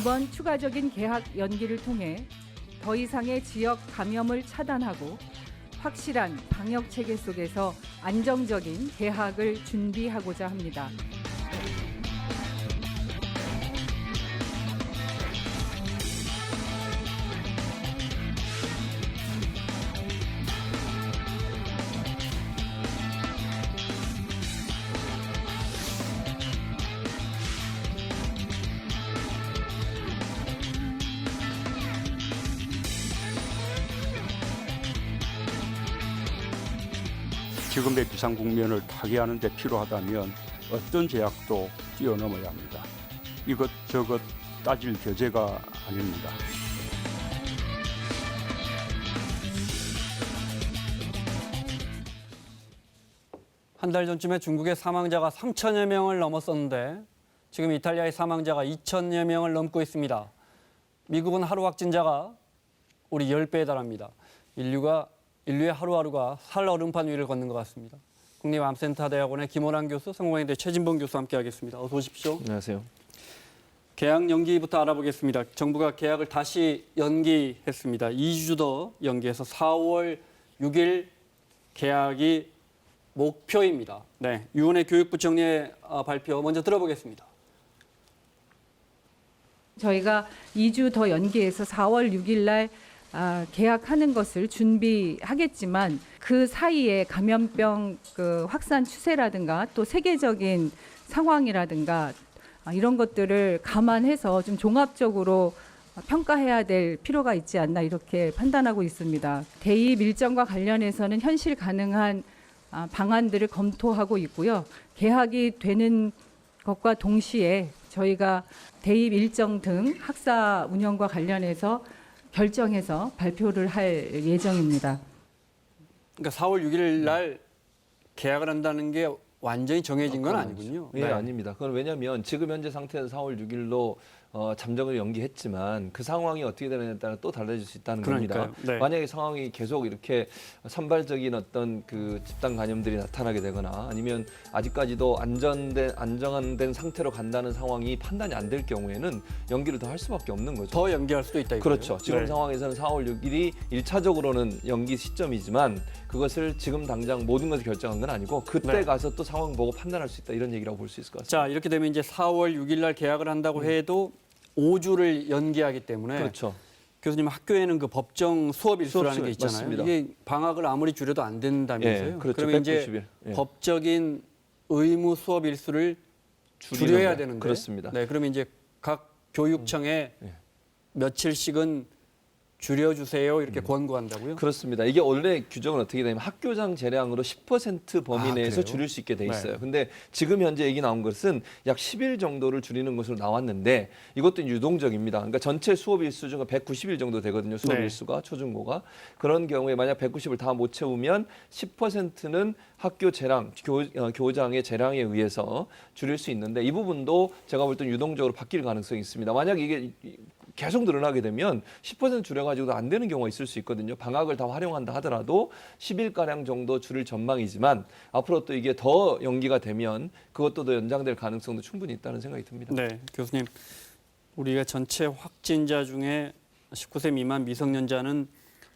이번 추가적인 개학 연기를 통해 더 이상의 지역 감염을 차단하고 확실한 방역 체계 속에서 안정적인 개학을 준비하고자 합니다. 지금의 비상 국면을 타개하는 데 필요하다면 어떤 제약도 뛰어넘어야 합니다. 이것저것 따질 겨제가 아닙니다. 한 달 전쯤에 중국의 사망자가 3천여 명을 넘었었는데 지금 이탈리아의 사망자가 2천여 명을 넘고 있습니다. 미국은 하루 확진자가 우리 10배에 달합니다. 인류의 하루하루가 살얼음판 위를 걷는 것 같습니다. 국립암센터대학원의 김호랑 교수, 성공회대 최진봉 교수 함께하겠습니다. 어서 오십시오. 안녕하세요. 개학 연기부터 알아보겠습니다. 정부가 개학을 다시 연기했습니다. 2주 더 연기해서 4월 6일 개학이 목표입니다. 네, 유은혜 교육부 정리의 발표 먼저 들어보겠습니다. 저희가 2주 더 연기해서 4월 6일 날 개학하는 것을 준비하겠지만 그 사이에 감염병 확산 추세라든가 또 세계적인 상황이라든가 이런 것들을 감안해서 좀 종합적으로 평가해야 될 필요가 있지 않나 이렇게 판단하고 있습니다. 대입 일정과 관련해서는 현실 가능한 방안들을 검토하고 있고요. 개학이 되는 것과 동시에 저희가 대입 일정 등 학사 운영과 관련해서 결정해서 발표를 할 예정입니다. 그러니까 4월 6일 날 개학을 한다는 게 완전히 정해진 건 아니군요. 예, 아닙니다. 그건 왜냐하면 지금 현재 상태에서 4월 6일로 잠정을 연기했지만 그 상황이 어떻게 되느냐에 따라 또 달라질 수 있다는 겁니다. 네. 만약에 상황이 계속 이렇게 산발적인 어떤 그 집단 감염들이 나타나게 되거나 아니면 아직까지도 안정된 상태로 간다는 상황이 판단이 안 될 경우에는 연기를 더 할 수밖에 없는 거죠. 더 연기할 수도 있다. 그렇죠. 지금 네. 상황에서는 4월 6일이 1차적으로는 연기 시점이지만 그것을 지금 당장 모든 것을 결정한 건 아니고 그때 네. 가서 또 상황 보고 판단할 수 있다 이런 얘기라고 볼 수 있을 것 같습니다. 자, 이렇게 되면 이제 4월 6일 날 개학을 한다고 해도 5주를 연기하기 때문에 그렇죠. 교수님 학교에는 그 법정 수업 일수라는 게 있잖아요. 맞습니다. 이게 방학을 아무리 줄여도 안 된다면서요. 예, 그렇죠. 그러면 190일. 이제 예. 법적인 의무 수업 일수를 줄여야 되는데. 그렇습니다. 네, 그러면 이제 각 교육청에 예. 며칠씩은 줄여주세요 이렇게 권고한다고요? 그렇습니다. 이게 원래 규정은 어떻게 되냐면 학교장 재량으로 10% 범위 내에서 그래요? 줄일 수 있게 돼 있어요. 네. 근데 지금 현재 얘기 나온 것은 약 10일 정도를 줄이는 것으로 나왔는데 이것도 유동적입니다. 그러니까 전체 수업 일수 중 190일 정도 되거든요. 수업 네. 일수가 초중고가. 그런 경우에 만약 190을 다 못 채우면 10%는 학교 재량, 교장의 재량에 의해서 줄일 수 있는데 이 부분도 제가 볼 때 유동적으로 바뀔 가능성이 있습니다. 만약 이게 계속 늘어나게 되면 10% 줄여가지고도 안 되는 경우가 있을 수 있거든요. 방학을 다 활용한다 하더라도 10일가량 정도 줄일 전망이지만 앞으로 또 이게 더 연기가 되면 그것도 더 연장될 가능성도 충분히 있다는 생각이 듭니다. 네, 교수님. 우리가 전체 확진자 중에 19세 미만 미성년자는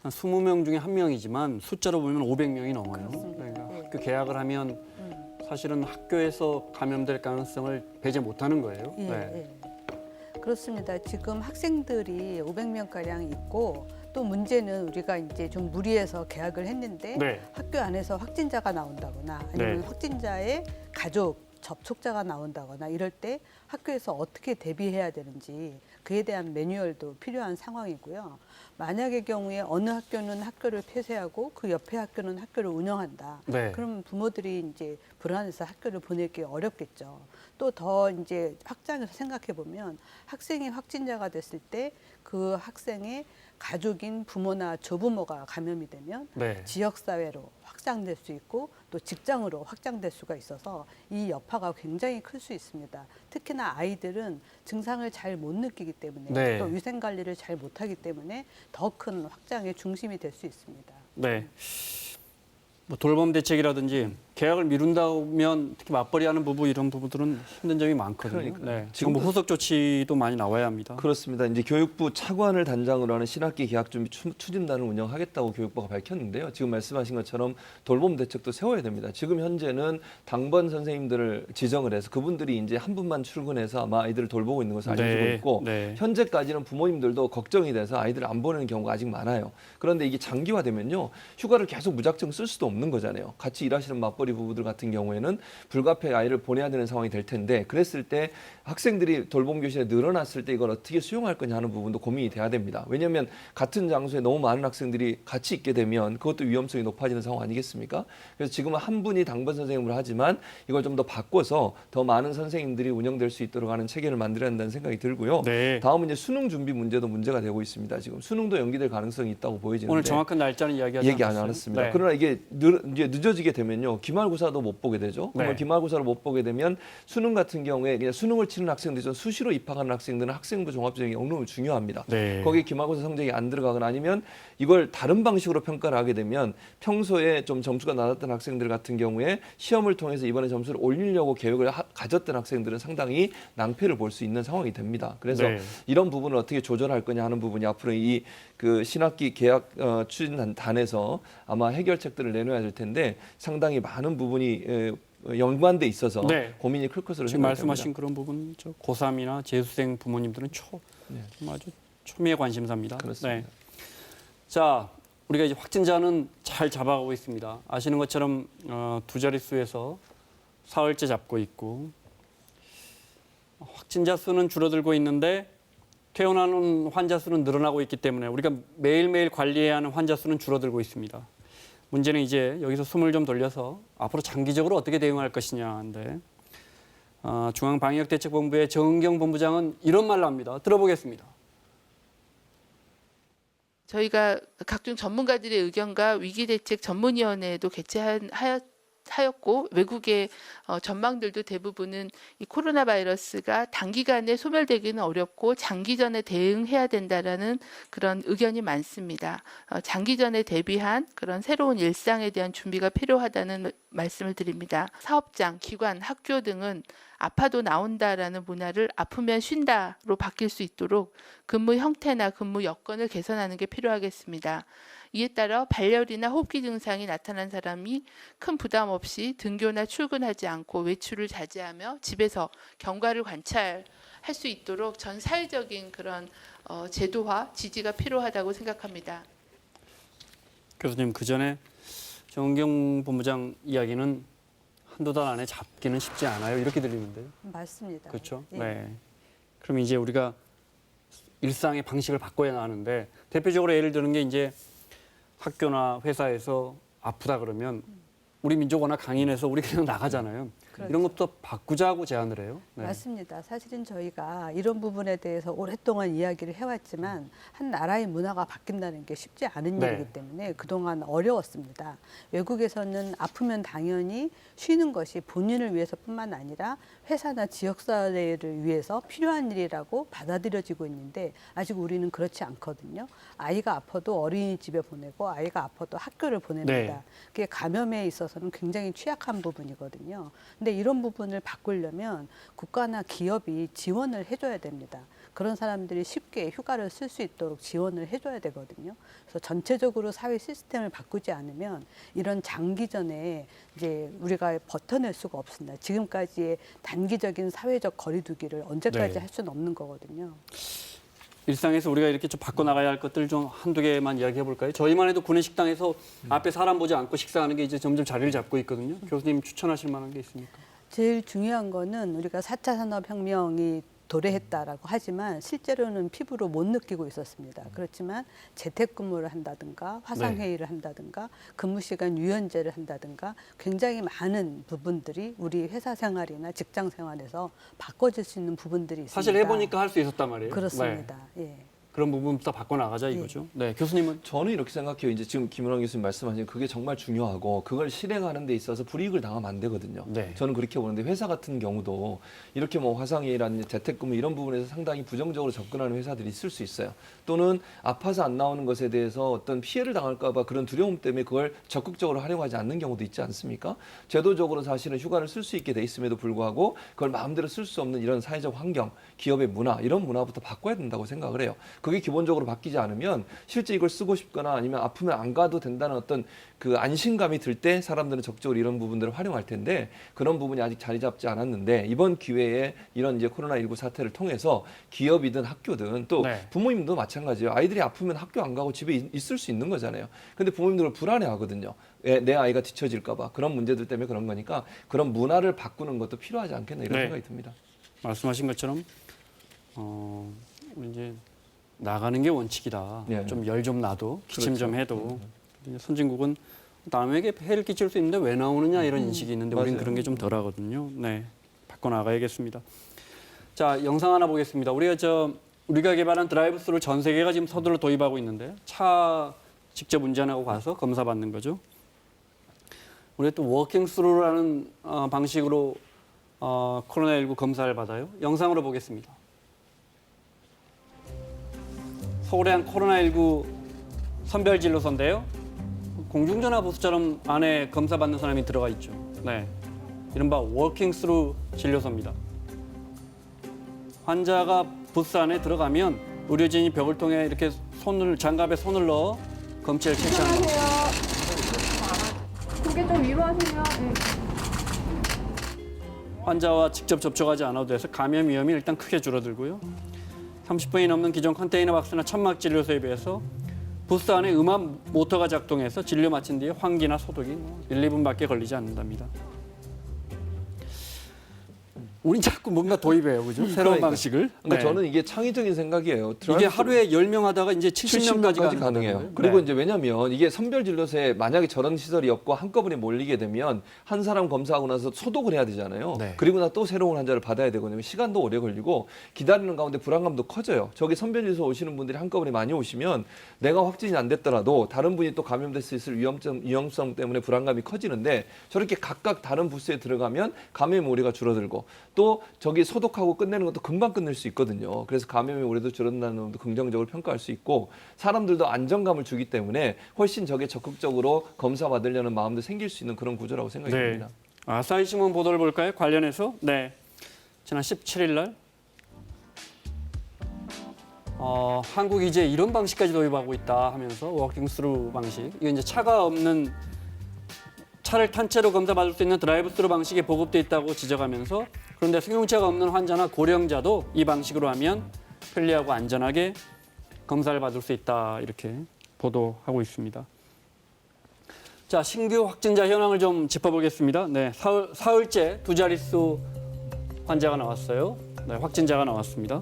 한 20명 중에 1명이지만 숫자로 보면 500명이 넘어요. 그러니까 학교 개학을 하면 사실은 학교에서 감염될 가능성을 배제 못하는 거예요. 예, 네. 예. 그렇습니다. 지금 학생들이 500명가량 있고 또 문제는 우리가 이제 좀 무리해서 개학을 했는데 네. 학교 안에서 확진자가 나온다거나 아니면 네. 확진자의 가족, 접촉자가 나온다거나 이럴 때 학교에서 어떻게 대비해야 되는지 그에 대한 매뉴얼도 필요한 상황이고요. 만약의 경우에 어느 학교는 학교를 폐쇄하고 그 옆에 학교는 학교를 운영한다. 네. 그럼 부모들이 이제 불안해서 학교를 보내기 어렵겠죠. 또 더 이제 확장해서 생각해 보면 학생이 확진자가 됐을 때 그 학생의 가족인 부모나 조부모가 감염이 되면 네. 지역사회로 확장될 수 있고 또 직장으로 확장될 수가 있어서 이 여파가 굉장히 클 수 있습니다. 특히나 아이들은 증상을 잘 못 느끼기 때문에 네. 또 위생관리를 잘 못하기 때문에 더 큰 확장의 중심이 될 수 있습니다. 네. 뭐 돌봄 대책이라든지 계약을 미룬다면 특히 맞벌이하는 부부 이런 부부들은 힘든 점이 많거든요. 그러니까요. 네. 지금 뭐 후속 조치도 많이 나와야 합니다. 그렇습니다. 이제 교육부 차관을 단장으로 하는 신학기 계약 준비 추진단을 운영하겠다고 교육부가 밝혔는데요. 지금 말씀하신 것처럼 돌봄 대책도 세워야 됩니다. 지금 현재는 당번 선생님들을 지정을 해서 그분들이 이제 한 분만 출근해서 아마 아이들을 돌보고 있는 것을 알려주고 네, 있고 네. 현재까지는 부모님들도 걱정이 돼서 아이들을 안 보내는 경우가 아직 많아요. 그런데 이게 장기화되면요. 휴가를 계속 무작정 쓸 수도 없는 거잖아요. 같이 일하시는 맞벌이 부부들 같은 경우에는 불가피하게 아이를 보내야 되는 상황이 될 텐데 그랬을 때 학생들이 돌봄 교실에 늘어났을 때 이걸 어떻게 수용할 거냐 하는 부분도 고민이 돼야 됩니다. 왜냐하면 같은 장소에 너무 많은 학생들이 같이 있게 되면 그것도 위험성이 높아지는 상황 아니겠습니까? 그래서 지금은 한 분이 당번 선생님을 하지만 이걸 좀 더 바꿔서 더 많은 선생님들이 운영될 수 있도록 하는 체계를 만들어야 한다는 생각이 들고요. 네. 다음은 이제 수능 준비 문제도 문제가 되고 있습니다. 지금 수능도 연기될 가능성이 있다고 보여지는데 오늘 정확한 날짜는 이야기하지 얘기 안 않았어요. 했습니다. 네. 그러나 이게 이제 늦어지게 되면요, 기말고사도 못 보게 되죠. 그러면 네. 기말고사를 못 보게 되면 수능 같은 경우에 그냥 수능을 치는 학생들, 수시로 입학하는 학생들은 학생부 종합전형이 너무 중요합니다. 네. 거기에 기말고사 성적이 안 들어가거나 아니면 이걸 다른 방식으로 평가를 하게 되면 평소에 좀 점수가 낮았던 학생들 같은 경우에 시험을 통해서 이번에 점수를 올리려고 계획을 가졌던 학생들은 상당히 낭패를 볼 수 있는 상황이 됩니다. 그래서 네. 이런 부분을 어떻게 조절할 거냐 하는 부분이 앞으로 이 그 신학기 계약 추진단에서 아마 해결책들을 내놓아야 될 텐데 상당히 많은 부분이 연관돼 있어서 네. 고민이 클 것으로 지금 생각됩니다. 말씀하신 그런 부분 고3이나 재수생 부모님들은 아주 초미의 관심사입니다. 그렇습니다. 네. 자, 우리가 이제 확진자는 잘 잡아가고 있습니다. 아시는 것처럼 두 자릿수에서 사흘째 잡고 있고 확진자 수는 줄어들고 있는데 퇴원하는 환자 수는 늘어나고 있기 때문에 우리가 매일매일 관리해야 하는 환자 수는 줄어들고 있습니다. 문제는 이제 여기서 숨을 좀 돌려서 앞으로 장기적으로 어떻게 대응할 것이냐인데 중앙방역대책본부의 정은경 본부장은 이런 말을 합니다. 들어보겠습니다. 저희가 각종 전문가들의 의견과 위기대책 전문위원회도 개최하였고 외국의 전망들도 대부분은 이 코로나 바이러스가 단기간에 소멸되기는 어렵고 장기전에 대응해야 된다라는 그런 의견이 많습니다. 장기전에 대비한 그런 새로운 일상에 대한 준비가 필요하다는 말씀을 드립니다. 사업장, 기관, 학교 등은 아파도 나온다라는 문화를 아프면 쉰다로 바뀔 수 있도록 근무 형태나 근무 여건을 개선하는 게 필요하겠습니다. 이에 따라 발열이나 호흡기 증상이 나타난 사람이 큰 부담 없이 등교나 출근하지 않고 외출을 자제하며 집에서 경과를 관찰할 수 있도록 전 사회적인 그런 제도화, 지지가 필요하다고 생각합니다. 교수님, 그전에 정은경 본부장 이야기는 한두 달 안에 잡기는 쉽지 않아요. 이렇게 들리는데요. 맞습니다. 그렇죠? 예. 네. 그럼 이제 우리가 일상의 방식을 바꿔야 하는데 대표적으로 예를 드는 게 이제 학교나 회사에서 아프다 그러면 우리 민족 워낙 강인해서 우리 그냥 나가잖아요. 그렇죠. 이런 것도 바꾸자고 제안을 해요. 네. 맞습니다. 사실은 저희가 이런 부분에 대해서 오랫동안 이야기를 해왔지만 한 나라의 문화가 바뀐다는 게 쉽지 않은 네. 일이기 때문에 그동안 어려웠습니다. 외국에서는 아프면 당연히 쉬는 것이 본인을 위해서뿐만 아니라 회사나 지역사회를 위해서 필요한 일이라고 받아들여지고 있는데 아직 우리는 그렇지 않거든요. 아이가 아파도 어린이집에 보내고 아이가 아파도 학교를 보냅니다. 네. 그게 감염에 있어서는 굉장히 취약한 부분이거든요. 근데 이런 부분을 바꾸려면 국가나 기업이 지원을 해줘야 됩니다. 그런 사람들이 쉽게 휴가를 쓸 수 있도록 지원을 해줘야 되거든요. 그래서 전체적으로 사회 시스템을 바꾸지 않으면 이런 장기전에 이제 우리가 버텨낼 수가 없습니다. 지금까지의 단기적인 사회적 거리두기를 언제까지 네. 할 수는 없는 거거든요. 일상에서 우리가 이렇게 좀 바꿔나가야 할 것들 좀 한두 개만 이야기해 볼까요? 저희만 해도 구내식당에서 앞에 사람 보지 않고 식사하는 게 이제 점점 자리를 잡고 있거든요. 교수님 추천하실 만한 게 있습니까? 제일 중요한 거는 우리가 4차 산업혁명이 도래했다라고 하지만 실제로는 피부로 못 느끼고 있었습니다. 그렇지만 재택근무를 한다든가 화상회의를 한다든가 근무시간 유연제를 한다든가 굉장히 많은 부분들이 우리 회사 생활이나 직장 생활에서 바꿔질 수 있는 부분들이 있습니다. 사실 해보니까 할 수 있었단 말이에요. 그렇습니다. 예. 그런 부분부터 바꿔나가자 이거죠. 네, 교수님은? 저는 이렇게 생각해요. 이제 지금 김은환 교수님 말씀하신 그게 정말 중요하고 그걸 실행하는 데 있어서 불이익을 당하면 안 되거든요. 네. 저는 그렇게 보는데 회사 같은 경우도 이렇게 뭐 화상회의라든지 재택근무 이런 부분에서 상당히 부정적으로 접근하는 회사들이 있을 수 있어요. 또는 아파서 안 나오는 것에 대해서 어떤 피해를 당할까 봐 그런 두려움 때문에 그걸 적극적으로 활용하지 않는 경우도 있지 않습니까? 제도적으로 사실은 휴가를 쓸 수 있게 돼 있음에도 불구하고 그걸 마음대로 쓸 수 없는 이런 사회적 환경, 기업의 문화 이런 문화부터 바꿔야 된다고 생각을 해요. 그게 기본적으로 바뀌지 않으면 실제 이걸 쓰고 싶거나 아니면 아프면 안 가도 된다는 어떤 그 안심감이 들 때 사람들은 적극적으로 이런 부분들을 활용할 텐데 그런 부분이 아직 자리 잡지 않았는데 이번 기회에 이런 이제 코로나19 사태를 통해서 기업이든 학교든 또 네. 부모님도 마찬가지예요. 아이들이 아프면 학교 안 가고 집에 있을 수 있는 거잖아요. 근데 부모님들은 불안해하거든요. 내 아이가 뒤처질까 봐 그런 문제들 때문에 그런 거니까 그런 문화를 바꾸는 것도 필요하지 않겠나 이런 네. 생각이 듭니다. 말씀하신 것처럼 이제 나가는 게 원칙이다. 네. 좀 열 좀 놔도 기침 좀 그렇죠. 해도 선진국은 남에게 폐해를 끼칠 수 있는데 왜 나오느냐 이런 인식이 있는데 우리는 맞아요. 그런 게 좀 덜하거든요. 네, 바꿔 나가야겠습니다. 자, 영상 하나 보겠습니다. 우리가 개발한 드라이브스루를 전 세계가 지금 서둘러 도입하고 있는데 차 직접 운전하고 가서 검사 받는 거죠. 우리가 또 워킹스루라는 방식으로 코로나19 검사를 받아요. 영상으로 보겠습니다. 서울의 한 코로나19 선별진료소인데요. 공중전화 부스처럼 안에 검사받는 사람이 들어가 있죠. 네, 이른바 워킹스루 진료소입니다. 환자가 부스 안에 들어가면 의료진이 벽을 통해 이렇게 장갑에 손을 넣어 검체를 채취하는 겁니다. 고개 좀 위로 하세요. 네. 환자와 직접 접촉하지 않아도 돼서 감염 위험이 일단 크게 줄어들고요. 30분이 넘는 기존 컨테이너 박스나 천막 진료소에 비해서 부스 안에 음압 모터가 작동해서 진료 마친 뒤에 환기나 소독이 1, 2분밖에 걸리지 않는답니다. 우린 자꾸 뭔가 도입해요, 그죠? 새로운 그러니까. 방식을. 그러니까 네. 저는 이게 창의적인 생각이에요. 이게 하루에 10명 하다가 이제 70명까지 가능해요. 그리고 이제 왜냐하면 이게 선별진료소에 만약에 저런 시설이 없고 한꺼번에 몰리게 되면 한 사람 검사하고 나서 소독을 해야 되잖아요. 네. 그리고 나 또 새로운 환자를 받아야 되거든요. 시간도 오래 걸리고 기다리는 가운데 불안감도 커져요. 저기 선별진료소 오시는 분들이 한꺼번에 많이 오시면 내가 확진이 안 됐더라도 다른 분이 또 감염될 수 있을 위험성 때문에 불안감이 커지는데 저렇게 각각 다른 부스에 들어가면 감염 우려가 줄어들고 또 저기 소독하고 끝내는 것도 금방 끝낼 수 있거든요. 그래서 감염의 우려도 줄어든다는 점도 긍정적으로 평가할 수 있고 사람들도 안정감을 주기 때문에 훨씬 저게 적극적으로 검사 받으려는 마음도 생길 수 있는 그런 구조라고 생각이 네. 듭니다. 아사히 신문 보도를 볼까요? 관련해서 지난 17일 날 한국이 이제 이런 방식까지 도입하고 있다 하면서 워킹스루 방식, 이거 이제 차가 없는 차를 탄 채로 검사받을 수 있는 드라이브스루 방식이 보급돼 있다고 지적하면서 그런데 승용차가 없는 환자나 고령자도 이 방식으로 하면 편리하고 안전하게 검사를 받을 수 있다 이렇게 보도하고 있습니다. 자, 신규 확진자 현황을 좀 짚어보겠습니다. 네, 사흘째 두 자릿수 환자가 나왔어요. 네, 확진자가 나왔습니다.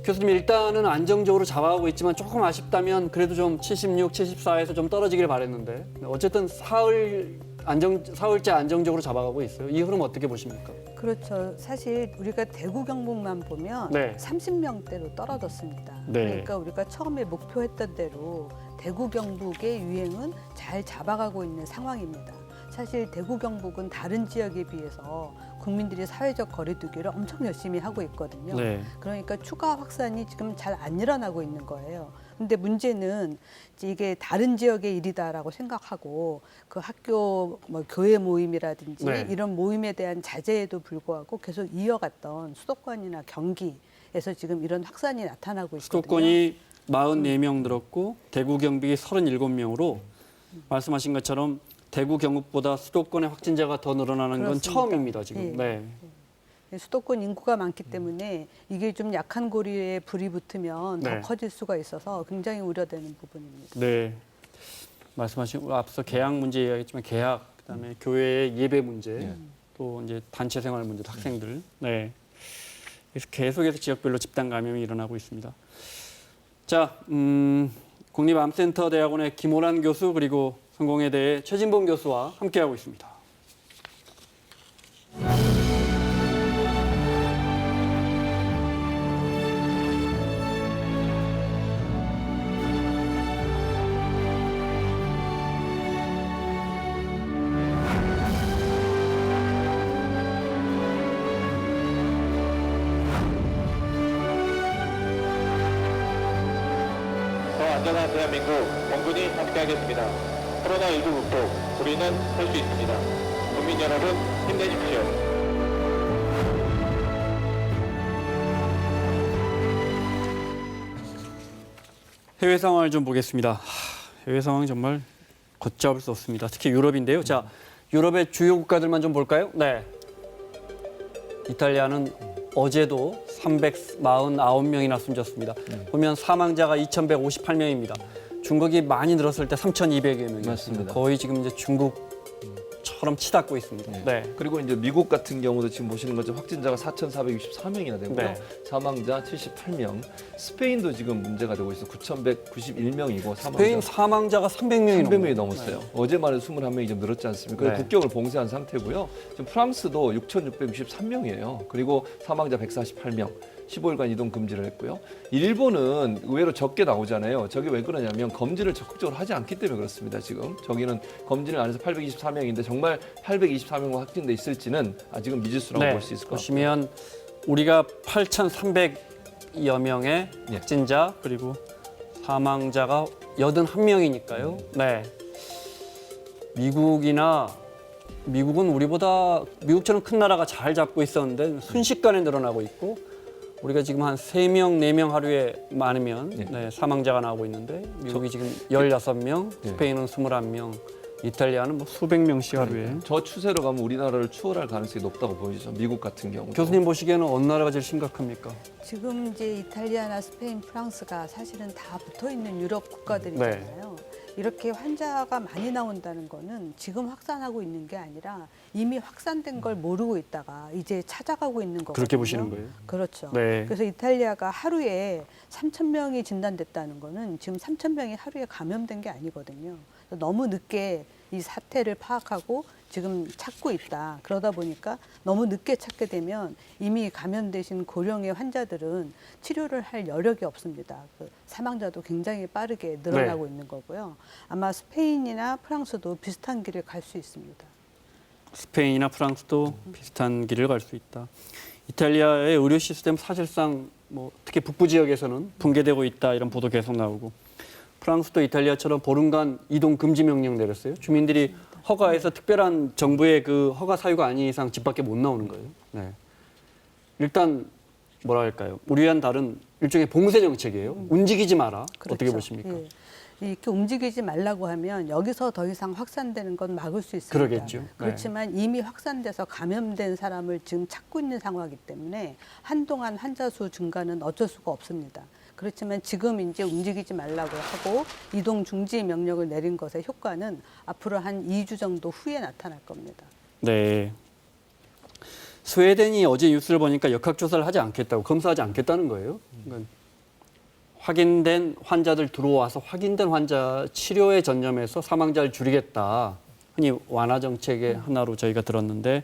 교수님, 일단은 안정적으로 잡아가고 있지만 조금 아쉽다면 그래도 좀 76, 74에서 좀 떨어지길 바랬는데 어쨌든 사흘째 안정적으로 잡아가고 있어요. 이 흐름 어떻게 보십니까? 그렇죠. 사실 우리가 대구 경북만 보면 네. 30명대로 떨어졌습니다. 네. 그러니까 우리가 처음에 목표했던 대로 대구 경북의 유행은 잘 잡아가고 있는 상황입니다. 사실 대구 경북은 다른 지역에 비해서 국민들이 사회적 거리두기를 엄청 열심히 하고 있거든요. 네. 그러니까 추가 확산이 지금 잘 안 일어나고 있는 거예요. 근데 문제는 이게 다른 지역의 일이다라고 생각하고 그 학교 교회 모임이라든지 네. 이런 모임에 대한 자제에도 불구하고 계속 이어갔던 수도권이나 경기에서 지금 이런 확산이 나타나고 있거든요. 수도권이 44명 늘었고 대구 경북이 37명으로 말씀하신 것처럼 대구 경북보다 수도권의 확진자가 더 늘어나는 건 그렇습니다. 처음입니다, 지금. 예. 네. 수도권 인구가 많기 때문에 이게 좀 약한 고리에 불이 붙으면 네. 더 커질 수가 있어서 굉장히 우려되는 부분입니다. 네. 말씀하신 앞서 계약 문제 이야기했지만 계약, 그다음에 교회의 예배 문제, 또 이제 단체 생활 문제, 학생들. 네. 그래서 계속해서 지역별로 집단 감염이 일어나고 있습니다. 자, 국립암센터대학원의 김호란 교수 그리고 성공회대의 최진봉 교수와 함께하고 있습니다. 안전한 대한민국 공군이 함께하겠습니다. 코로나19 극복, 우리는 할 수 있습니다. 국민 여러분 힘내십시오. 해외 상황을 좀 보겠습니다. 해외 상황이 정말 걷잡을 수 없습니다. 특히 유럽인데요. 자, 유럽의 주요 국가들만 좀 볼까요? 네. 이탈리아는 어제도 349명이나 숨졌습니다. 보면 사망자가 2,158명입니다. 중국이 많이 늘었을 때 3,200여 명이었습니다. 맞습니다. 거의 지금 이제 중국처럼 치닫고 있습니다. 네. 그리고 이제 미국 같은 경우도 지금 보시는 것처럼 확진자가 4,464명이나 되고요. 네. 사망자 78명. 스페인도 지금 문제가 되고 있어. 9,191명이고 스페인 사망자가 300명이 300명이 넘었어요. 어제만 해도 21명이 좀 늘었지 않습니까? 네. 국경을 봉쇄한 상태고요. 지금 프랑스도 6,663명이에요. 그리고 사망자 148명. 15일간 이동 금지를 했고요. 일본은 의외로 적게 나오잖아요. 저게 왜 그러냐면 검진을 적극적으로 하지 않기 때문에 그렇습니다. 지금 저기는 검진을 안 해서 824명인데 정말 824명만 확진돼 있을지는 아직은 미지수라고 볼 수 있을 것 같습니다. 보시면 우리가 8,300여 명의 예. 확진자 그리고 사망자가 81명이니까요. 네. 미국은 우리보다 미국처럼 큰 나라가 잘 잡고 있었는데 순식간에 늘어나고 있고 우리가 지금 한 3명, 4명 하루에 많으면 예. 네, 사망자가 나오고 있는데 미국이 지금 16명, 예. 스페인은 21명, 이탈리아는 뭐 수백 명씩 하루에. 저 추세로 가면 우리나라를 추월할 가능성이 높다고 보이죠. 미국 같은 경우. 교수님 보시기에는 어느 나라가 제일 심각합니까? 지금 이제 이탈리아나 스페인, 프랑스가 사실은 다 붙어 있는 유럽 국가들이잖아요. 이렇게 환자가 많이 나온다는 거는 지금 확산하고 있는 게 아니라 이미 확산된 걸 모르고 있다가 이제 찾아가고 있는 거거든요. 그렇게 보시는 거예요? 그렇죠. 네. 그래서 이탈리아가 하루에 3,000명이 진단됐다는 거는 지금 3,000명이 하루에 감염된 게 아니거든요. 그래서 너무 늦게 이 사태를 파악하고 지금 찾고 있다. 그러다 보니까 너무 늦게 찾게 되면 이미 감염되신 고령의 환자들은 치료를 할 여력이 없습니다. 그 사망자도 굉장히 빠르게 늘어나고 있는 거고요. 아마 스페인이나 프랑스도 비슷한 길을 갈 수 있습니다. 스페인이나 프랑스도 비슷한 길을 갈 수 있다. 이탈리아의 의료 시스템 사실상 뭐 특히 북부 지역에서는 붕괴되고 있다 이런 보도 계속 나오고 프랑스도 이탈리아처럼 보름간 이동 금지 명령 내렸어요. 주민들이 허가해서 특별한 정부의 그 허가 사유가 아닌 이상 집 밖에 못 나오는 거예요. 네. 일단 뭐라 할까요? 우리와는 다른 일종의 봉쇄 정책이에요. 움직이지 마라. 그렇죠. 어떻게 보십니까? 예. 이렇게 움직이지 말라고 하면 여기서 더 이상 확산되는 건 막을 수 있습니다. 그러겠죠. 네. 그렇지만 이미 확산돼서 감염된 사람을 지금 찾고 있는 상황이기 때문에 한동안 환자 수 증가는 어쩔 수가 없습니다. 그렇지만 지금 이제 움직이지 말라고 하고 이동 중지 명령을 내린 것의 효과는 앞으로 한 2주 정도 후에 나타날 겁니다. 네. 스웨덴이 어제 뉴스를 보니까 역학조사를 하지 않겠다고, 검사하지 않겠다는 거예요. 그러니까 확인된 환자들 들어와서 확인된 환자 치료에 전념해서 사망자를 줄이겠다. 흔히 완화 정책의 하나로 저희가 들었는데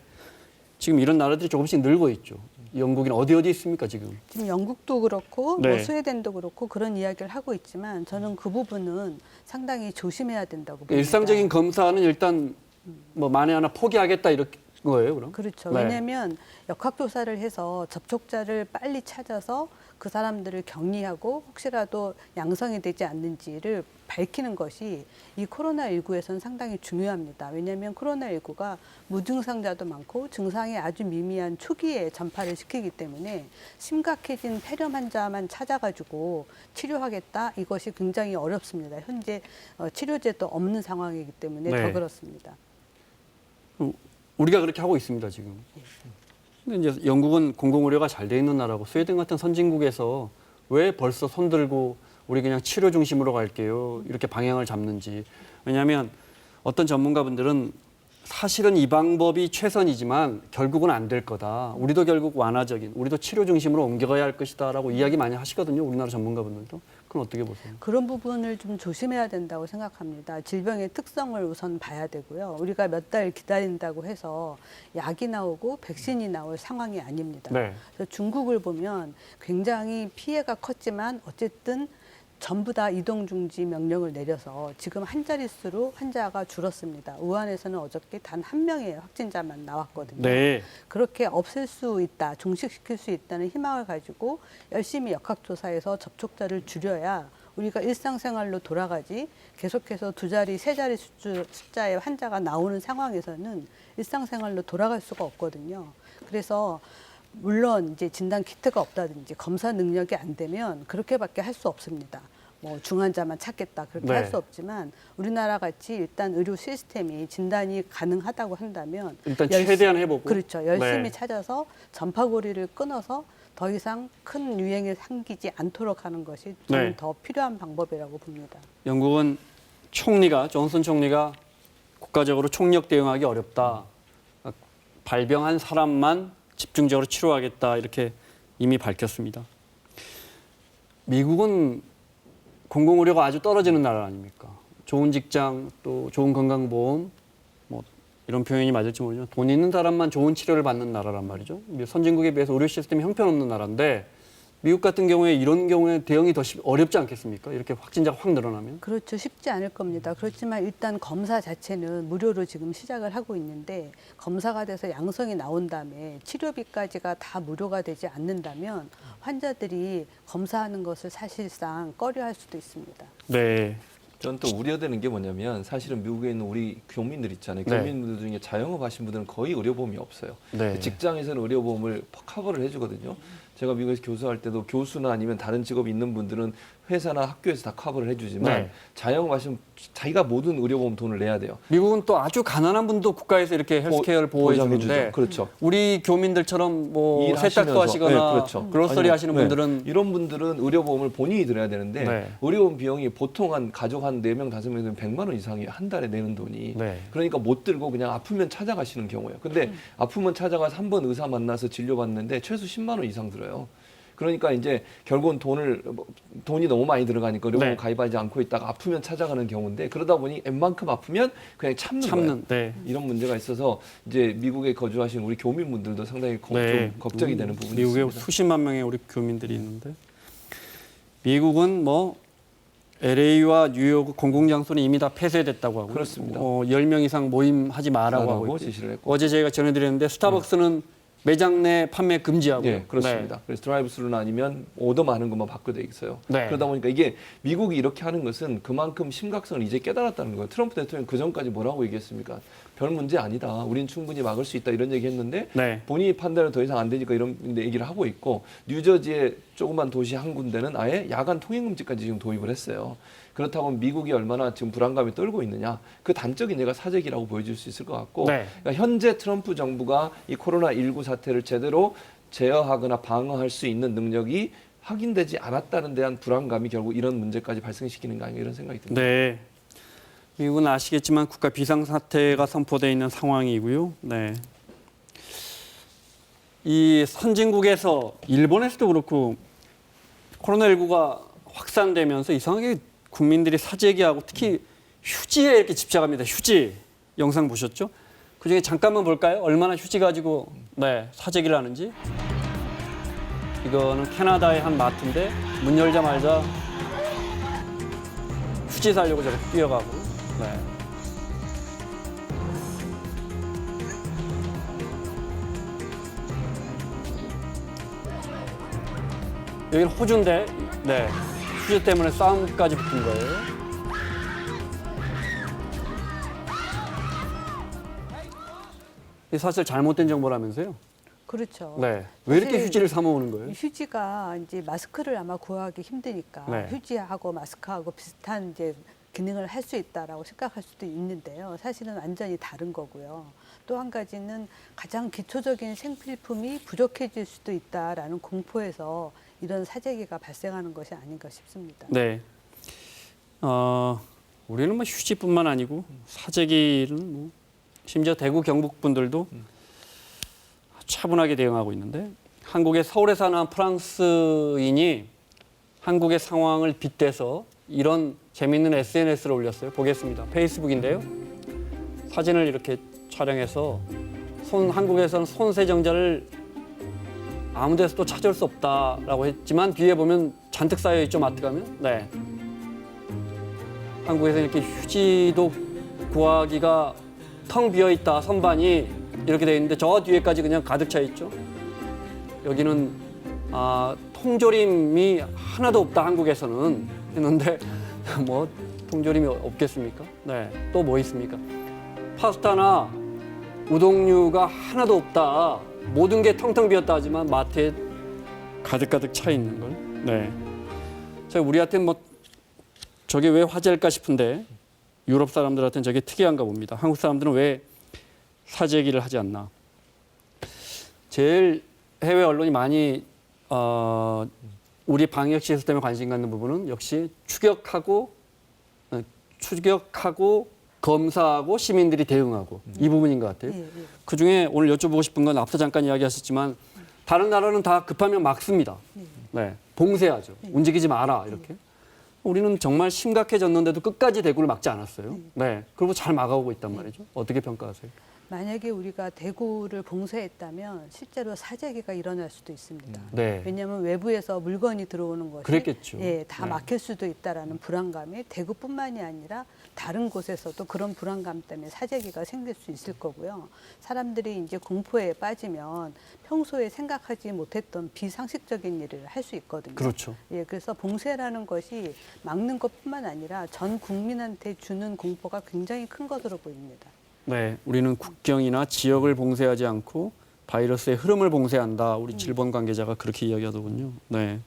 지금 이런 나라들이 조금씩 늘고 있죠. 영국은 어디 있습니까 지금? 지금 영국도 그렇고 네. 뭐 스웨덴도 그렇고 그런 이야기를 하고 있지만 저는 그 부분은 상당히 조심해야 된다고 봅니다. 일상적인 검사는 일단 뭐 만에 하나 포기하겠다 이렇게 거예요, 그럼? 그렇죠. 네. 왜냐하면 역학조사를 해서 접촉자를 빨리 찾아서 그 사람들을 격리하고 혹시라도 양성이 되지 않는지를 밝히는 것이 이 코로나19에서는 상당히 중요합니다. 왜냐하면 코로나19가 무증상자도 많고 증상이 아주 미미한 초기에 전파를 시키기 때문에 심각해진 폐렴 환자만 찾아가지고 치료하겠다 이것이 굉장히 어렵습니다. 현재 치료제도 없는 상황이기 때문에 네. 더 그렇습니다. 우리가 그렇게 하고 있습니다, 지금. 근데 이제 영국은 공공의료가 잘 돼 있는 나라고 스웨덴 같은 선진국에서 왜 벌써 손들고 우리 그냥 치료 중심으로 갈게요. 이렇게 방향을 잡는지. 왜냐하면 어떤 전문가분들은 사실은 이 방법이 최선이지만 결국은 안 될 거다. 우리도 결국 완화적인, 우리도 치료 중심으로 옮겨가야 할 것이다라고 이야기 많이 하시거든요. 우리나라 전문가분들도. 그건 어떻게 보세요? 그런 부분을 좀 조심해야 된다고 생각합니다. 질병의 특성을 우선 봐야 되고요. 우리가 몇 달 기다린다고 해서 약이 나오고 백신이 나올 상황이 아닙니다. 네. 그래서 중국을 보면 굉장히 피해가 컸지만 어쨌든 전부 다 이동 중지 명령을 내려서 지금 한 자릿수로 환자가 줄었습니다. 우한에서는 어저께 단 한 명의 확진자만 나왔거든요. 네. 그렇게 없앨 수 있다, 종식시킬 수 있다는 희망을 가지고 열심히 역학조사해서 접촉자를 줄여야 우리가 일상생활로 돌아가지 계속해서 2자리, 3자리 숫자의 환자가 나오는 상황에서는 일상생활로 돌아갈 수가 없거든요. 그래서 물론 이제 진단 키트가 없다든지 검사 능력이 안 되면 그렇게밖에 할 수 없습니다. 뭐 중환자만 찾겠다 그렇게 네. 할 수 없지만 우리나라 같이 일단 의료 시스템이 진단이 가능하다고 한다면 일단 최대한 해보고. 그렇죠. 열심히 네. 찾아서 전파고리를 끊어서 더 이상 큰 유행을 생기지 않도록 하는 것이 저는 네. 더 필요한 방법이라고 봅니다. 영국은 존슨 총리가 국가적으로 총력 대응하기 어렵다. 발병한 사람만 집중적으로 치료하겠다 이렇게 이미 밝혔습니다. 미국은 공공의료가 아주 떨어지는 나라 아닙니까? 좋은 직장, 또 좋은 건강보험, 뭐 이런 표현이 맞을지 모르지만 돈 있는 사람만 좋은 치료를 받는 나라란 말이죠. 선진국에 비해서 의료 시스템이 형편없는 나라인데 미국 같은 경우에 이런 경우에 대응이 더 어렵지 않겠습니까? 이렇게 확진자가 확 늘어나면. 그렇죠. 쉽지 않을 겁니다. 그렇지만 일단 검사 자체는 무료로 지금 시작을 하고 있는데 검사가 돼서 양성이 나온 다음에 치료비까지가 다 무료가 되지 않는다면 환자들이 검사하는 것을 사실상 꺼려할 수도 있습니다. 네. 저는 또 우려되는 게 뭐냐면 사실은 미국에 있는 우리 교민들 있잖아요. 네. 교민들 중에 자영업 하신 분들은 거의 의료보험이 없어요. 네. 직장에서는 의료보험을 커버를 해주거든요. 제가 미국에서 교수할 때도 교수나 아니면 다른 직업이 있는 분들은 회사나 학교에서 다 커버를 해주지만 네. 자영업 하시면 자기가 모든 의료보험 돈을 내야 돼요. 미국은 또 아주 가난한 분도 국가에서 이렇게 헬스케어를 보호해 주는데 보장해주죠. 그렇죠. 우리 교민들처럼 뭐 일하시면서. 세탁소 하시거나 네, 그렇죠. 글로서리 아니요, 하시는 네. 분들은 이런 분들은 의료보험을 본인이 들어야 되는데 네. 의료보험 비용이 보통 한 가족 한 4명, 5명 되면 100만 원 이상이 한 달에 내는 돈이. 네. 그러니까 못 들고 그냥 아프면 찾아가시는 경우예요. 근데 아프면 찾아가서 한 번 의사 만나서 진료받는데 최소 10만 원 이상 들어요. 그러니까 이제 결국은 돈이 너무 많이 들어가니까 의료보험 네. 가입하지 않고 있다가 아프면 찾아가는 경우인데 그러다 보니 웬만큼 아프면 그냥 참는 거예요. 네. 이런 문제가 있어서 이제 미국에 거주하신 우리 교민분들도 상당히 네. 좀 걱정이 되는 부분이 미국에 있습니다. 수십만 명의 우리 교민들이 있는데 미국은 뭐 LA와 뉴욕 공공장소는 이미 다 폐쇄됐다고 하고 그렇습니다. 10명 이상 모임하지 마라고 하고 있고 지시를 했고. 어제 저희가 전해드렸는데 스타벅스는 매장 내 판매 금지하고 네, 그렇습니다. 그래서 드라이브스루나 아니면 오더 많은 것만 받게 돼 있어요. 네. 그러다 보니까 이게 미국이 이렇게 하는 것은 그만큼 심각성을 이제 깨달았다는 거예요. 트럼프 대통령 그 전까지 뭐라고 얘기했습니까? 별 문제 아니다. 우린 충분히 막을 수 있다 이런 얘기했는데 네. 본인이 판단은 더 이상 안 되니까 이런 얘기를 하고 있고 뉴저지의 조그만 도시 한 군데는 아예 야간 통행금지까지 지금 도입을 했어요. 그렇다고 미국이 얼마나 지금 불안감이 떨고 있느냐 그 단적인 예가 사재기라고 보여줄 수 있을 것 같고 네. 그러니까 현재 트럼프 정부가 이 코로나19 사태를 제대로 제어하거나 방어할 수 있는 능력이 확인되지 않았다는 데한 불안감이 결국 이런 문제까지 발생시키는 거 아닌가 이런 생각이 듭니다. 네. 미국은 아시겠지만 국가 비상사태가 선포되어 있는 상황이고요. 네. 이 선진국에서 일본에서도 그렇고 코로나19가 확산되면서 이상하게 국민들이 사재기하고 특히 휴지에 이렇게 집착합니다. 휴지 영상 보셨죠? 그중에 잠깐만 볼까요? 얼마나 휴지 가지고 사재기를 하는지. 이거는 캐나다의 한 마트인데 문 열자마자 휴지 사려고 저렇게 뛰어가고. 네. 여기는 호주인데, 네. 휴지 때문에 싸움까지 붙은 거예요. 이 사실 잘못된 정보라면서요? 그렇죠. 네. 왜 이렇게 사실 휴지를 사 모으는 거예요? 휴지가 이제 마스크를 아마 구하기 힘드니까 네. 휴지하고 마스크하고 비슷한 이제 기능을 할 수 있다라고 생각할 수도 있는데요. 사실은 완전히 다른 거고요. 또 한 가지는 가장 기초적인 생필품이 부족해질 수도 있다라는 공포에서 이런 사재기가 발생하는 것이 아닌가 싶습니다. 네. 우리는 뭐 휴지뿐만 아니고 사재기는 뭐 심지어 대구 경북 분들도 차분하게 대응하고 있는데 한국의 서울에 사는 한 프랑스인이 한국의 상황을 빗대서 이런 재미있는 SNS를 올렸어요. 보겠습니다. 페이스북인데요. 사진을 이렇게 촬영해서 한국에서는 손세정자를 아무 데서도 찾을 수 없다라고 했지만 뒤에 보면 잔뜩 쌓여있죠. 마트 가면. 네. 한국에서 이렇게 휴지도 구하기가 텅 비어있다. 선반이 이렇게 돼 있는데 저 뒤에까지 그냥 가득 차 있죠. 여기는 통조림이 하나도 없다. 한국에서는. 했는데 뭐 통조림이 없겠습니까? 네, 또 뭐 있습니까? 파스타나 우동류가 하나도 없다. 모든 게 텅텅 비었다 하지만 마트에 가득가득 차 있는 걸. 네, 자 우리한테 뭐 저게 왜 화제일까 싶은데 유럽 사람들한테는 저게 특이한가 봅니다. 한국 사람들은 왜 사재 얘기를 하지 않나? 제일 해외 언론이 많이 우리 방역 시스템 때문에 관심 갖는 부분은 역시 추격하고 검사하고 시민들이 대응하고 이 부분인 것 같아요. 예, 예. 그중에 오늘 여쭤보고 싶은 건 앞서 잠깐 이야기하셨지만 다른 나라는 다 급하면 막습니다. 네, 봉쇄하죠. 움직이지 마라 이렇게. 우리는 정말 심각해졌는데도 끝까지 대구를 막지 않았어요. 네, 그리고 잘 막아오고 있단 말이죠. 어떻게 평가하세요? 만약에 우리가 대구를 봉쇄했다면 실제로 사재기가 일어날 수도 있습니다. 네, 왜냐하면 외부에서 물건이 들어오는 것이 그랬겠죠. 예, 다 네. 막힐 수도 있다라는 불안감이 대구뿐만이 아니라 다른 곳에서도 그런 불안감 때문에 사재기가 생길 수 있을 거고요. 사람들이 이제 공포에 빠지면 평소에 생각하지 못했던 비상식적인 일을 할 수 있거든요. 그렇죠. 예, 그래서 봉쇄라는 것이 막는 것뿐만 아니라 전 국민한테 주는 공포가 굉장히 큰 것으로 보입니다. 네, 우리는 국경이나 지역을 봉쇄하지 않고 바이러스의 흐름을 봉쇄한다. 우리 질본 관계자가 그렇게 이야기하더군요. 네.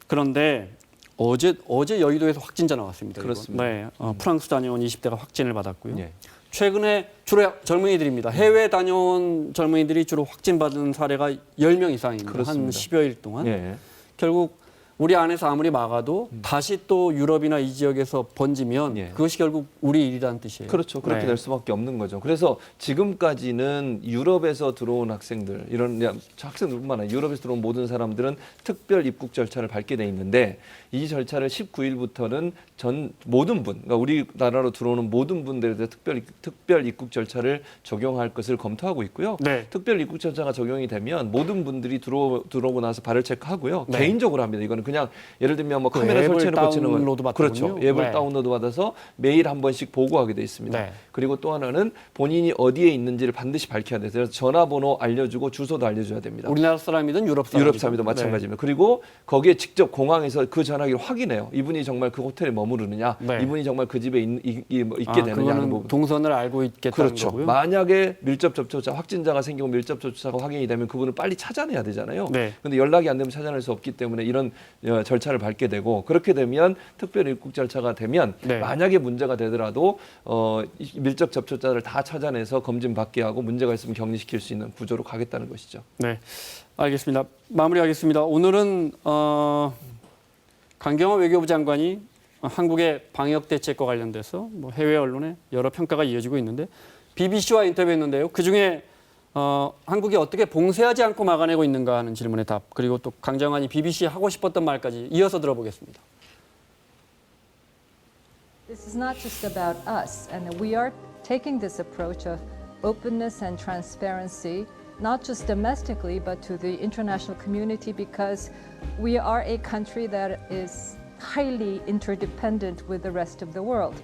그런데 어제 여의도에서 확진자 나왔습니다. 그렇습니다. 네, 프랑스 다녀온 20대가 확진을 받았고요. 예. 최근에 주로 젊은이들입니다. 해외 다녀온 젊은이들이 주로 확진받은 사례가 10명 이상입니다. 그렇습니다. 한 10여일 동안. 예. 결국 우리 안에서 아무리 막아도 다시 또 유럽이나 이 지역에서 번지면 예. 그것이 결국 우리 일이라는 뜻이에요. 그렇죠. 그렇게 네. 될 수밖에 없는 거죠. 그래서 지금까지는 유럽에서 들어온 학생들, 학생들뿐만 아니라 유럽에서 들어온 모든 사람들은 특별 입국 절차를 밟게 돼 있는데 이 절차를 19일부터는 전 모든 분, 그러니까 우리나라로 들어오는 모든 분들에 대해 특별 입국 절차를 적용할 것을 검토하고 있고요. 네. 특별 입국 절차가 적용이 되면 모든 분들이 들어오고 나서 발을 체크하고요. 네. 개인적으로 합니다. 이거는 그냥 예를 들면 뭐 그 카메라 앱을 설치해놓고 치는 다운로드 거 받더군요. 그렇죠. 앱을 네. 다운로드 받아서 매일 한 번씩 보고하게 돼 있습니다. 네. 그리고 또 하나는 본인이 어디에 있는지를 반드시 밝혀야 돼요. 그래서 전화번호 알려주고 주소도 알려줘야 됩니다. 우리나라 사람이든 유럽 사람이든. 유럽 사람도 마찬가지입니다. 그리고 거기에 직접 공항에서 그 전화기를 확인해요. 이분이 정말 그 호텔에 머무르느냐, 네. 이분이 정말 그 집에 있게 되느냐 하는 그거는 부분. 동선을 알고 있겠다는 그렇죠. 거고요. 만약에 밀접 접촉자 확진자가 생기고 밀접 접촉자가 확인이 되면 그분을 빨리 찾아내야 되잖아요. 네. 근데 연락이 안 되면 찾아낼 수 없기 때문에 이런 절차를 밟게 되고 그렇게 되면 특별 입국 절차가 되면 네. 만약에 문제가 되더라도 이 밀접 접촉자를 다 찾아내서 검진 받게 하고 문제가 있으면 격리시킬 수 있는 구조로 가겠다는 것이죠. 네, 알겠습니다. 마무리하겠습니다. 오늘은 강경화 외교부 장관이 한국의 방역 대책과 관련돼서 뭐 해외 언론에 여러 평가가 이어지고 있는데 BBC와 인터뷰했는데요. 그 중에 한국이 어떻게 봉쇄하지 않고 막아내고 있는가 하는 질문에 답, 그리고 또 강 장관이 BBC 하고 싶었던 말까지 이어서 들어보겠습니다. This is not just about us, and we are taking this approach of openness and transparency, not just domestically, but to the international community, because we are a country that is highly interdependent with the rest of the world.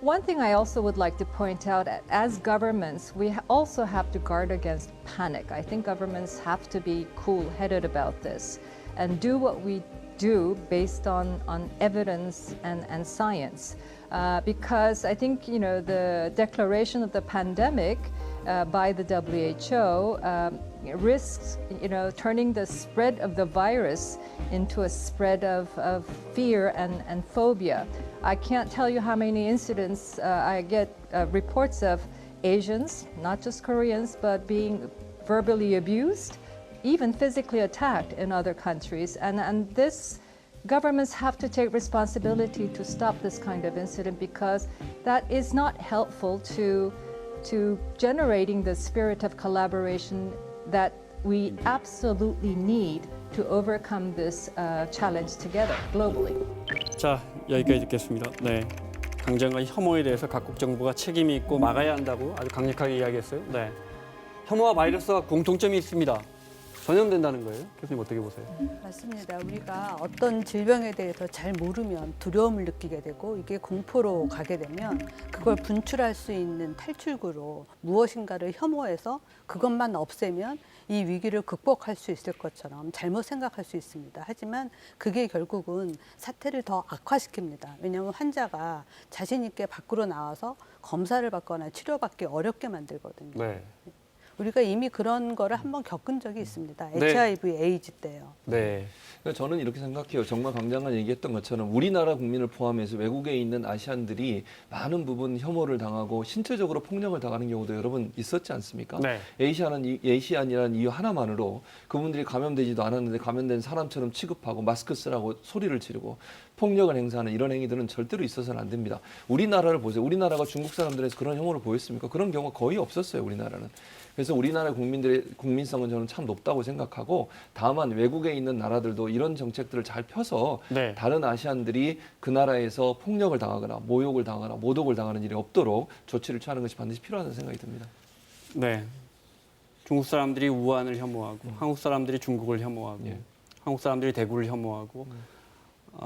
One thing I also would like to point out, as governments, we also have to guard against panic. I think governments have to be cool-headed about this and do what we do based on evidence and science. Because I think, you know, the declaration of the pandemic by the WHO risks, you know, turning the spread of the virus into a spread of fear and phobia. I can't tell you how many incidents I get reports of Asians, not just Koreans, but being verbally abused, even physically attacked in other countries. And this governments have to take responsibility to stop this kind of incident, because that is not helpful to generating the spirit of collaboration that we absolutely need to overcome this challenge together globally. 자, 여기까지 듣겠습니다. 네, 강 장관이 혐오에 대해서 각국 정부가 책임이 있고 막아야 한다고 아주 강력하게 이야기했어요. 네, 혐오와 바이러스와 공통점이 있습니다. 전염된다는 거예요? 교수님 어떻게 보세요? 맞습니다. 우리가 어떤 질병에 대해서 잘 모르면 두려움을 느끼게 되고 이게 공포로 가게 되면 그걸 분출할 수 있는 탈출구로 무엇인가를 혐오해서 그것만 없애면 이 위기를 극복할 수 있을 것처럼 잘못 생각할 수 있습니다. 하지만 그게 결국은 사태를 더 악화시킵니다. 왜냐하면 환자가 자신 있게 밖으로 나와서 검사를 받거나 치료받기 어렵게 만들거든요. 네. 우리가 이미 그런 거를 한번 겪은 적이 있습니다. 네. HIV 에이즈 때요. 네. 그러니까 저는 이렇게 생각해요. 정말 강 장관 얘기했던 것처럼 우리나라 국민을 포함해서 외국에 있는 아시안들이 많은 부분 혐오를 당하고 신체적으로 폭력을 당하는 경우도 여러분 있었지 않습니까? 네. 에이시안이라는 이유 하나만으로 그분들이 감염되지도 않았는데 감염된 사람처럼 취급하고 마스크 쓰라고 소리를 지르고 폭력을 행사하는 이런 행위들은 절대로 있어서는 안 됩니다. 우리나라를 보세요. 우리나라가 중국 사람들에서 그런 혐오를 보였습니까? 그런 경우가 거의 없었어요. 우리나라는. 그래서 우리나라 국민들의 국민성은 저는 참 높다고 생각하고 다만 외국에 있는 나라들도 이런 정책들을 잘 펴서 네. 다른 아시안들이 그 나라에서 폭력을 당하거나 모욕을 당하거나 모독을 당하는 일이 없도록 조치를 취하는 것이 반드시 필요하다는 생각이 듭니다. 네. 중국 사람들이 우한을 혐오하고 한국 사람들이 중국을 혐오하고 예. 한국 사람들이 대구를 혐오하고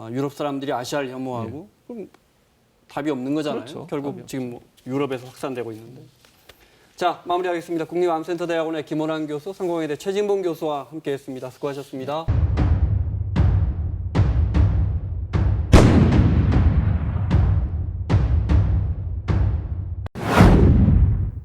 유럽 사람들이 아시아를 혐오하고 그럼 답이 없는 거잖아요. 그렇죠. 결국 답이 지금 뭐 유럽에서 확산되고 있는데. 자, 마무리하겠습니다. 국립암센터대학원의 김원환 교수, 성공회대 최진봉 교수와 함께했습니다. 수고하셨습니다.